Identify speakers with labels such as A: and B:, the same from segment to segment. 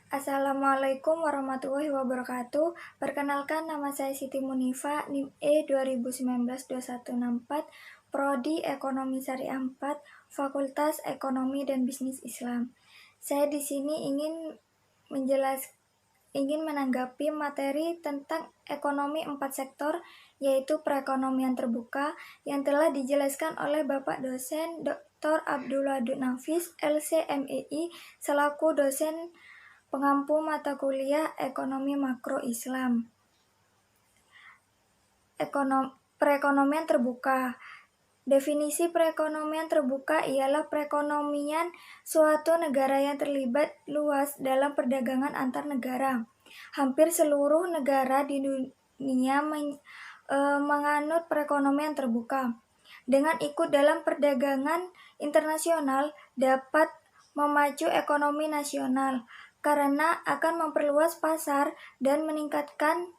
A: Assalamualaikum warahmatullahi wabarakatuh. Perkenalkan, nama saya Siti Munifa, NIM E 2019-2164, Prodi Ekonomi Syariah 4, Fakultas Ekonomi dan Bisnis Islam. Saya di sini ingin menanggapi materi tentang ekonomi 4 sektor, yaitu perekonomian terbuka, yang telah dijelaskan oleh Bapak dosen Dr. Abdul Wadud Nafis, LC.MEI, selaku dosen pengampu mata kuliah Ekonomi Makro Islam. Perekonomian terbuka. Definisi perekonomian terbuka ialah perekonomian suatu negara yang terlibat luas dalam perdagangan antar negara. Hampir seluruh negara di dunia menganut perekonomian terbuka. Dengan ikut dalam perdagangan internasional dapat memacu ekonomi nasional karena akan memperluas pasar dan meningkatkan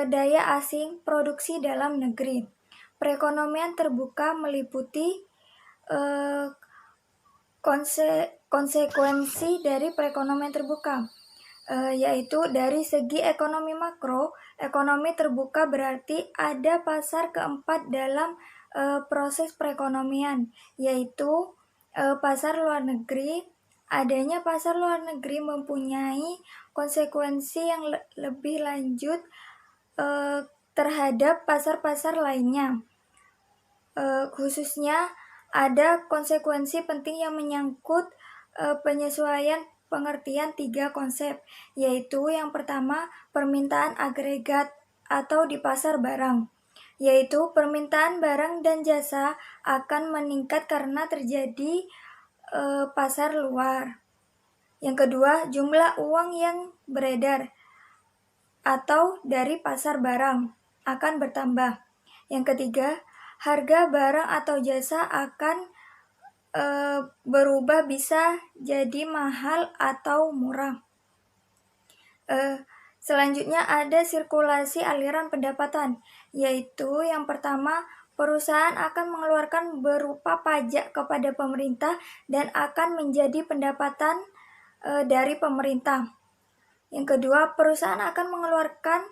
A: daya asing produksi dalam negeri. Perekonomian terbuka meliputi konsekuensi dari perekonomian terbuka, yaitu dari segi ekonomi makro. Ekonomi terbuka berarti ada pasar keempat dalam proses perekonomian, yaitu pasar luar negeri. Adanya pasar luar negeri mempunyai konsekuensi yang lebih lanjut terhadap pasar-pasar lainnya. Khususnya ada konsekuensi penting yang menyangkut penyesuaian pengertian 3 konsep, yaitu yang pertama permintaan agregat atau di pasar barang, yaitu permintaan barang dan jasa akan meningkat karena terjadi pasar luar. Yang kedua, jumlah uang yang beredar atau dari pasar barang akan bertambah. Yang ketiga, harga barang atau jasa akan berubah, bisa jadi mahal atau murah. Selanjutnya ada sirkulasi aliran pendapatan, yaitu yang pertama, perusahaan akan mengeluarkan berupa pajak kepada pemerintah dan akan menjadi pendapatan dari pemerintah. Yang kedua, perusahaan akan mengeluarkan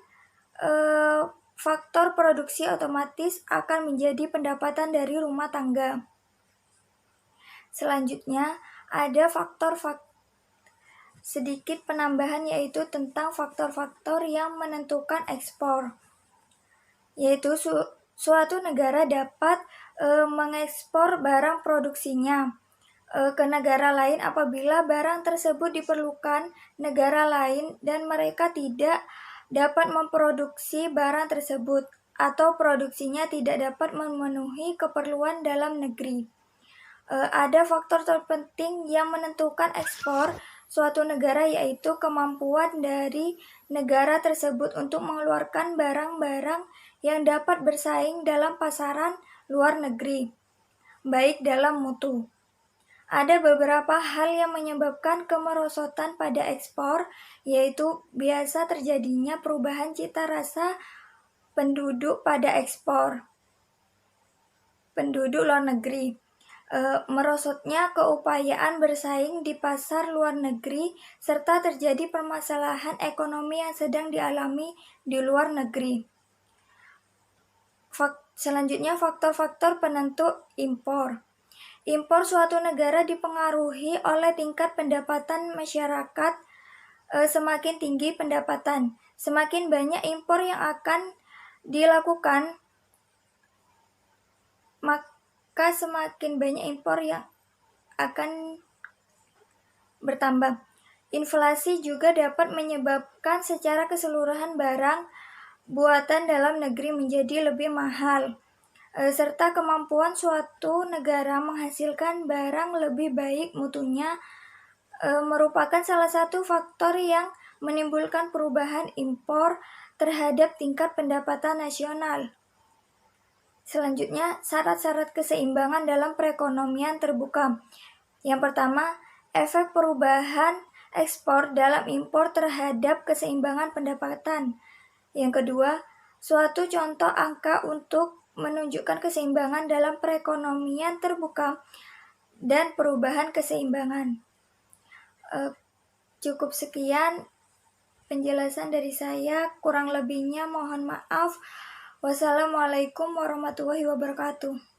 A: faktor produksi otomatis akan menjadi pendapatan dari rumah tangga. Selanjutnya, ada sedikit penambahan, yaitu tentang faktor-faktor yang menentukan ekspor, yaitu suatu negara dapat mengekspor barang produksinya ke negara lain apabila barang tersebut diperlukan negara lain dan mereka tidak dapat memproduksi barang tersebut atau produksinya tidak dapat memenuhi keperluan dalam negeri. Ada faktor terpenting yang menentukan ekspor suatu negara, yaitu kemampuan dari negara tersebut untuk mengeluarkan barang-barang yang dapat bersaing dalam pasaran luar negeri, baik dalam mutu. Ada beberapa hal yang menyebabkan kemerosotan pada ekspor, yaitu biasa terjadinya perubahan cita rasa penduduk pada ekspor. Penduduk luar negeri, merosotnya keupayaan bersaing di pasar luar negeri, serta terjadi permasalahan ekonomi yang sedang dialami di luar negeri. Selanjutnya, faktor-faktor penentu impor. Impor suatu negara dipengaruhi oleh tingkat pendapatan masyarakat. Semakin tinggi pendapatan, semakin banyak impor yang akan dilakukan, maka semakin banyak impor yang akan bertambah. Inflasi juga dapat menyebabkan secara keseluruhan barang buatan dalam negeri menjadi lebih mahal, serta kemampuan suatu negara menghasilkan barang lebih baik mutunya merupakan salah satu faktor yang menimbulkan perubahan impor terhadap tingkat pendapatan nasional. Selanjutnya, syarat-syarat keseimbangan dalam perekonomian terbuka. Yang pertama, efek perubahan ekspor dalam impor terhadap keseimbangan pendapatan. Yang kedua, suatu contoh angka untuk menunjukkan keseimbangan dalam perekonomian terbuka dan perubahan keseimbangan. Cukup sekian penjelasan dari saya, kurang lebihnya mohon maaf. Wassalamualaikum warahmatullahi wabarakatuh.